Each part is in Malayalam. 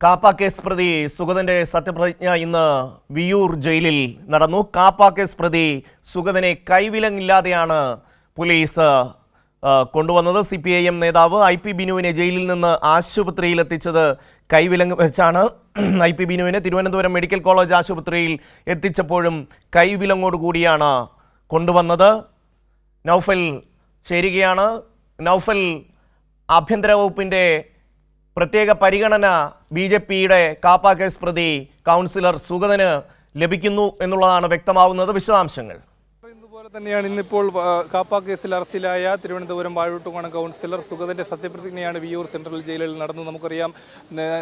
കാപ്പ കേസ് പ്രതി സുഗതന്റെ സത്യപ്രതിജ്ഞ ഇന്ന് വിയൂർ ജയിലിൽ നടന്നു. കാപ്പ കേസ് പ്രതി സുഗതനെ കൈവിലങ്ങില്ലാതെയാണ് പോലീസ് കൊണ്ടുവന്നത്. CPIM നേതാവ് IP ബിനുവിനെ ജയിലിൽ നിന്ന് ആശുപത്രിയിൽ എത്തിച്ചത് കൈവിലങ്ങ് വെച്ചാണ്. IP ബിനുവിനെ തിരുവനന്തപുരം മെഡിക്കൽ കോളേജ് ആശുപത്രിയിൽ എത്തിച്ചപ്പോഴും കൈവിലങ്ങോടുകൂടിയാണ് കൊണ്ടുവന്നത്. നൗഫൽ ചേരുകയാണ്. നൗഫൽ, ആഭ്യന്തര വകുപ്പിന്റെ പ്രത്യേക പരിഗണന BJPയുടെ കാപ്പ കേസ് പ്രതി കൗൺസിലർ സുഗതന് ലഭിക്കുന്നു എന്നുള്ളതാണ് വ്യക്തമാവുന്നത്. വിശദാംശങ്ങൾ തന്നെയാണ് ഇന്നിപ്പോൾ കാപ്പ കേസിൽ അറസ്റ്റിലായ തിരുവനന്തപുരം വാഴൂട്ടുകോണം കൗൺസിലർ സുഗതന്റെ സത്യപ്രതിജ്ഞയാണ് വിയൂർ സെൻട്രൽ ജയിലിൽ നടന്നു. നമുക്കറിയാം,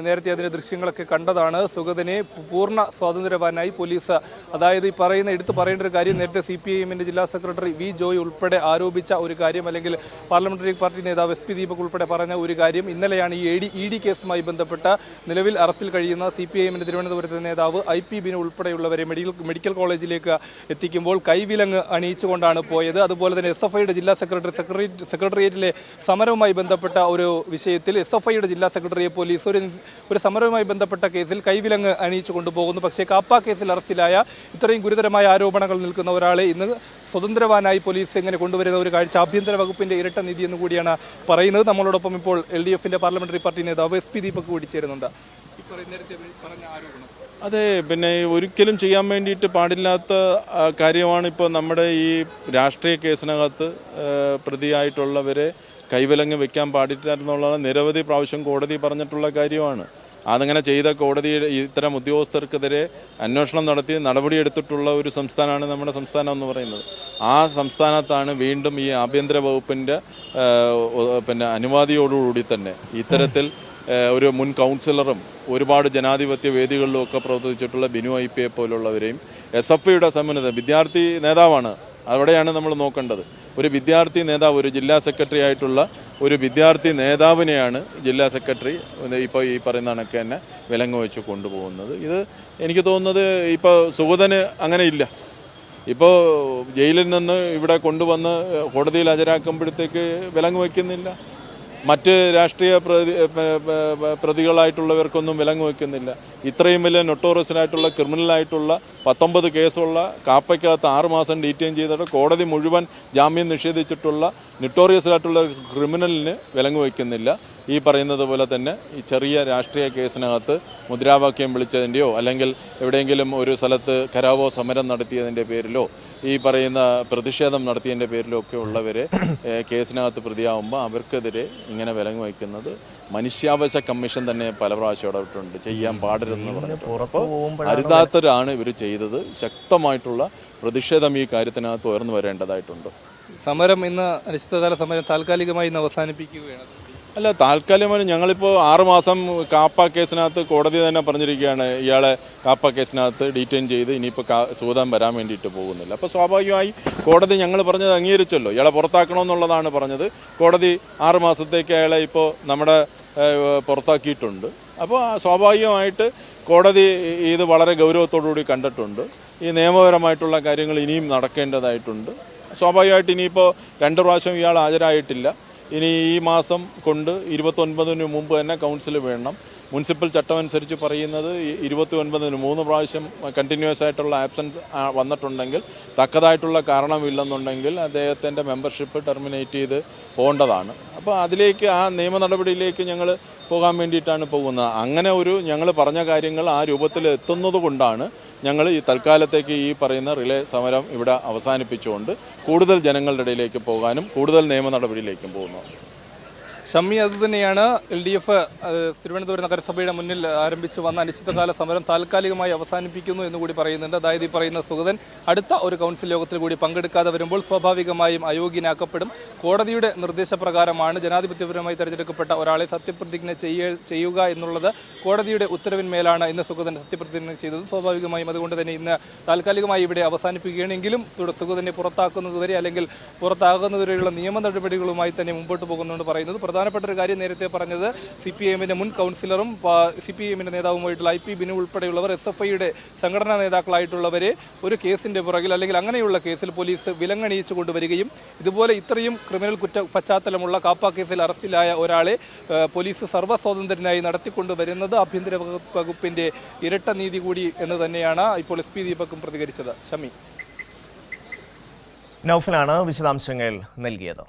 നേരത്തെ അതിന്റെ ദൃശ്യങ്ങളൊക്കെ കണ്ടതാണ്. സുഗതനെ പൂർണ്ണ സ്വാതന്ത്ര്യവാനായി പോലീസ്, അതായത് ഈ എടുത്തു പറയേണ്ട ഒരു കാര്യം, നേരത്തെ CPIMന്റെ ജില്ലാ സെക്രട്ടറി V ജോയ് ഉൾപ്പെടെ ആരോപിച്ച ഒരു കാര്യം, അല്ലെങ്കിൽ പാർലമെന്ററി പാർട്ടി നേതാവ് SP ദീപക് ഉൾപ്പെടെ പറഞ്ഞ ഒരു കാര്യം, ഇന്നലെയാണ് ഈ ED കേസുമായി ബന്ധപ്പെട്ട നിലവിൽ അറസ്റ്റിൽ കഴിയുന്ന CPIMന്റെ തിരുവനന്തപുരത്തെ നേതാവ് IP ബിനു ഉൾപ്പെടെയുള്ളവരെ മെഡിക്കൽ കോളേജിലേക്ക് എത്തിക്കുമ്പോൾ കൈവിലങ്ങ് കൊണ്ടാണ് പോയത്. അതുപോലെ തന്നെ SFIയുടെ ജില്ലാ സെക്രട്ടേറിയറ്റിലെ സമരവുമായി ബന്ധപ്പെട്ട ഒരു വിഷയത്തിൽ SFIയുടെ ജില്ലാ സെക്രട്ടറിയെ പോലീസ് ഒരു സമരവുമായി ബന്ധപ്പെട്ട കേസിൽ കൈവിലങ്ങ് അണിയിച്ചു കൊണ്ടുപോകുന്നു. പക്ഷേ കാപ്പ കേസിൽ അറസ്റ്റിലായ ഇത്രയും ഗുരുതരമായ ആരോപണങ്ങൾ നിൽക്കുന്ന ഒരാളെ ഇന്ന് സ്വതന്ത്രവാനായി പോലീസ് എങ്ങനെ കൊണ്ടുവരുന്ന ഒരു കാഴ്ച ആഭ്യന്തര വകുപ്പിന്റെ ഇരട്ട നീതി എന്ന് കൂടിയാണ് പറയുന്നത്. നമ്മളോടൊപ്പം ഇപ്പോൾ LDFന്റെ പാർലമെന്ററി പാർട്ടി നേതാവ് SP ദീപക് കൂടി ചേരുന്നുണ്ട്. നേരത്തെ പറഞ്ഞ ആരോപണം അതെ, പിന്നെ ഒരിക്കലും ചെയ്യാൻ വേണ്ടിയിട്ട് പാടില്ലാത്ത കാര്യമാണ്. ഇപ്പോൾ നമ്മുടെ ഈ രാഷ്ട്രീയ കേസിനകത്ത് പ്രതിയായിട്ടുള്ളവരെ കൈവിലങ്ങ് വെക്കാൻ പാടില്ലായിരുന്നുള്ളത് നിരവധി പ്രാവശ്യം കോടതി പറഞ്ഞിട്ടുള്ള കാര്യമാണ്. അതങ്ങനെ ചെയ്ത കോടതി ഇത്തരം ഉദ്യോഗസ്ഥർക്കെതിരെ അന്വേഷണം നടത്തി നടപടിയെടുത്തിട്ടുള്ള ഒരു സംസ്ഥാനമാണ് നമ്മുടെ സംസ്ഥാനം എന്ന് പറയുന്നത്. ആ സംസ്ഥാനത്താണ് വീണ്ടും ഈ ആഭ്യന്തര വകുപ്പിൻ്റെ അനുമതിയോടുകൂടി തന്നെ ഇത്തരത്തിൽ ഒരു മുൻ കൗൺസിലറും ഒരുപാട് ജനാധിപത്യ വേദികളിലും ഒക്കെ പ്രവർത്തിച്ചിട്ടുള്ള ബിനു IP പോലുള്ളവരെയും SFIയുടെ സമുന്നത വിദ്യാർത്ഥി നേതാവാണ്. അവിടെയാണ് നമ്മൾ നോക്കേണ്ടത്. ഒരു വിദ്യാർത്ഥി നേതാവ്, ഒരു ജില്ലാ സെക്രട്ടറി ആയിട്ടുള്ള ഒരു വിദ്യാർത്ഥി നേതാവിനെയാണ് ജില്ലാ സെക്രട്ടറി ഇപ്പോൾ ഈ പറയുന്ന കണക്ക് തന്നെ വിലങ്ങ് വെച്ച് കൊണ്ടുപോകുന്നത്. ഇത് എനിക്ക് തോന്നുന്നത് ഇപ്പോൾ സുഗതന് അങ്ങനെ ഇല്ല. ഇപ്പോൾ ജയിലിൽ നിന്ന് ഇവിടെ കൊണ്ടുവന്ന് കോടതിയിൽ ഹാജരാക്കുമ്പോഴത്തേക്ക് വിലങ്ങ് വയ്ക്കുന്നില്ല. മറ്റ് രാഷ്ട്രീയ പ്രതികളായിട്ടുള്ളവർക്കൊന്നും വിലങ്ങ് വയ്ക്കുന്നില്ല. ഇത്രയും വലിയ നൊട്ടോറിയസായിട്ടുള്ള ക്രിമിനലായിട്ടുള്ള 19 കേസുള്ള കാപ്പയ്ക്കകത്ത് 6 മാസം ഡീറ്റെയിൻ ചെയ്തിട്ട് കോടതി മുഴുവൻ ജാമ്യം നിഷേധിച്ചിട്ടുള്ള നൊട്ടോറിയസായിട്ടുള്ള ക്രിമിനലിന് വിലങ്ങ് വയ്ക്കുന്നില്ല. ഈ പറയുന്നത് പോലെ തന്നെ ഈ ചെറിയ രാഷ്ട്രീയ കേസിനകത്ത് മുദ്രാവാക്യം വിളിച്ചതിൻ്റെയോ അല്ലെങ്കിൽ എവിടെയെങ്കിലും ഒരു സ്ഥലത്ത് കരാവോ സമരം നടത്തിയതിൻ്റെ പേരിലോ ഈ പറയുന്ന പ്രതിഷേധം നടത്തിയതിൻ്റെ പേരിലോ ഒക്കെ ഉള്ളവരെ കേസിനകത്ത് പ്രതിയാവുമ്പോൾ അവർക്കെതിരെ ഇങ്ങനെ വിലങ്ങ് വയ്ക്കുന്നത് മനുഷ്യാവകാശ കമ്മീഷൻ തന്നെ പല പ്രാവശ്യം ഇടപെട്ടിട്ടുണ്ട്. ചെയ്യാൻ പാടില്ലെന്ന് പറഞ്ഞിട്ടുണ്ട്. അപ്പോൾ അരുതാത്തരാണ് ഇവർ ചെയ്തത്. ശക്തമായിട്ടുള്ള പ്രതിഷേധം ഈ കാര്യത്തിനകത്ത് ഉയർന്നു വരേണ്ടതായിട്ടുണ്ട്. സമരം ഇന്ന് അനിശ്ചിതകാല സമരം താൽക്കാലികമായി ഇന്ന് അവസാനിപ്പിക്കുകയാണ്. അല്ല, താൽക്കാലികമായി ഞങ്ങളിപ്പോൾ 6 മാസം കാപ്പ കേസിനകത്ത് കോടതി തന്നെ പറഞ്ഞിരിക്കുകയാണ്, ഇയാളെ കാപ്പ കേസിനകത്ത് ഡീറ്റെയിൻ ചെയ്ത് ഇനിയിപ്പോൾ സുഗതൻ വരാൻ വേണ്ടിയിട്ട് പോകുന്നില്ല. അപ്പോൾ സ്വാഭാവികമായി കോടതി ഞങ്ങൾ പറഞ്ഞത് അംഗീകരിച്ചല്ലോ. ഇയാളെ പുറത്താക്കണമെന്നുള്ളതാണ് പറഞ്ഞത്. കോടതി 6 മാസത്തേക്ക് അയാളെ ഇപ്പോൾ നമ്മുടെ പുറത്താക്കിയിട്ടുണ്ട്. അപ്പോൾ സ്വാഭാവികമായിട്ട് കോടതി ഇത് വളരെ ഗൗരവത്തോടുകൂടി കണ്ടിട്ടുണ്ട്. ഈ നിയമപരമായിട്ടുള്ള കാര്യങ്ങൾ ഇനിയും നടക്കേണ്ടതായിട്ടുണ്ട്. സ്വാഭാവികമായിട്ട് ഇനിയിപ്പോൾ 2 പ്രാവശ്യം ഇയാൾ ഹാജരായിട്ടില്ല. ഇനി ഈ മാസം കൊണ്ട് 29-ന് മുമ്പ് തന്നെ കൗൺസിൽ വേണം. മുനിസിപ്പൽ ചട്ടം അനുസരിച്ച് പറയുന്നത് 29-ന് 3 പ്രാവശ്യം കണ്ടിന്യൂസ് ആയിട്ടുള്ള ആബ്സെൻസ് വന്നിട്ടുണ്ടെങ്കിൽ, തക്കതായിട്ടുള്ള കാരണമില്ലെന്നുണ്ടെങ്കിൽ അദ്ദേഹത്തിൻ്റെ മെമ്പർഷിപ്പ് ടെർമിനേറ്റ് ചെയ്ത് പോകേണ്ടതാണ്. അപ്പോൾ അതിലേക്ക്, ആ നിയമ നടപടിയിലേക്ക് ഞങ്ങൾ പോകാൻ വേണ്ടിയിട്ടാണ് പോകുന്നത്. അങ്ങനെ ഒരു ഞങ്ങൾ പറഞ്ഞ കാര്യങ്ങൾ ആ രൂപത്തിൽ എത്തുന്നത് കൊണ്ടാണ് ഞങ്ങൾ ഈ തൽക്കാലത്തേക്ക് ഈ പറയുന്ന റിലേ സമരം ഇവിടെ അവസാനിപ്പിച്ചുകൊണ്ട് കൂടുതൽ ജനങ്ങളുടെ ഇടയിലേക്ക് പോകാനും കൂടുതൽ നിയമ നടപടിയിലേക്കും പോകുന്നു. ഷമ്മി, അതുതന്നെയാണ് LDF തിരുവനന്തപുരം നഗരസഭയുടെ മുന്നിൽ ആരംഭിച്ചു വന്ന അനിശ്ചിതകാല സമരം താൽക്കാലികമായി അവസാനിപ്പിക്കുന്നു എന്നുകൂടി പറയുന്നുണ്ട്. അതായത് ഈ പറയുന്ന സുഗതൻ അടുത്ത ഒരു കൗൺസിൽ യോഗത്തിൽ കൂടി പങ്കെടുക്കാതെ വരുമ്പോൾ സ്വാഭാവികമായും അയോഗ്യനാക്കപ്പെടും. കോടതിയുടെ നിർദ്ദേശപ്രകാരമാണ് ജനാധിപത്യപരമായി തെരഞ്ഞെടുക്കപ്പെട്ട ഒരാളെ സത്യപ്രതിജ്ഞ ചെയ്യുക എന്നുള്ളത്. കോടതിയുടെ ഉത്തരവിന്മേലാണ് ഇന്ന് സുഗതൻ സത്യപ്രതിജ്ഞ ചെയ്തത്. സ്വാഭാവികമായും അതുകൊണ്ട് തന്നെ ഇന്ന് താൽക്കാലികമായി ഇവിടെ അവസാനിപ്പിക്കുകയാണെങ്കിലും സുഗതനെ പുറത്താക്കുന്നതുവരെ അല്ലെങ്കിൽ പുറത്താകുന്നതുവരെയുള്ള നിയമ നടപടികളുമായി തന്നെ മുമ്പോട്ട് പോകുന്നുണ്ട് പറയുന്നത്. പ്രധാനപ്പെട്ട ഒരു കാര്യം നേരത്തെ പറഞ്ഞത് CPIM-ന്റെ മുൻ കൗൺസിലറും CPIM-ന്റെ നേതാവുമായിട്ടുള്ള IP ബിനു ഉൾപ്പെടെയുള്ളവർ SFIയുടെ സംഘടനാ നേതാക്കളായിട്ടുള്ളവരെ ഒരു കേസിന്റെ പുറകിൽ അല്ലെങ്കിൽ അങ്ങനെയുള്ള കേസിൽ പോലീസ് വിലങ്ങണിയിച്ചു കൊണ്ടുവരികയും ഇതുപോലെ ഇത്രയും ക്രിമിനൽ പശ്ചാത്തലമുള്ള കാപ്പ കേസിൽ അറസ്റ്റിലായ ഒരാളെ പോലീസ് സർവ്വസ്വാതന്ത്ര്യനായി നടത്തിക്കൊണ്ടുവരുന്നത് ആഭ്യന്തര വകുപ്പിന്റെ ഇരട്ട നീതി കൂടി എന്ന് തന്നെയാണ് ഇപ്പോൾ SP ദീപക്കും പ്രതികരിച്ചത്. ഷമി, നൗഫലാണ് വിശദാംശങ്ങൾ നൽകിയത്.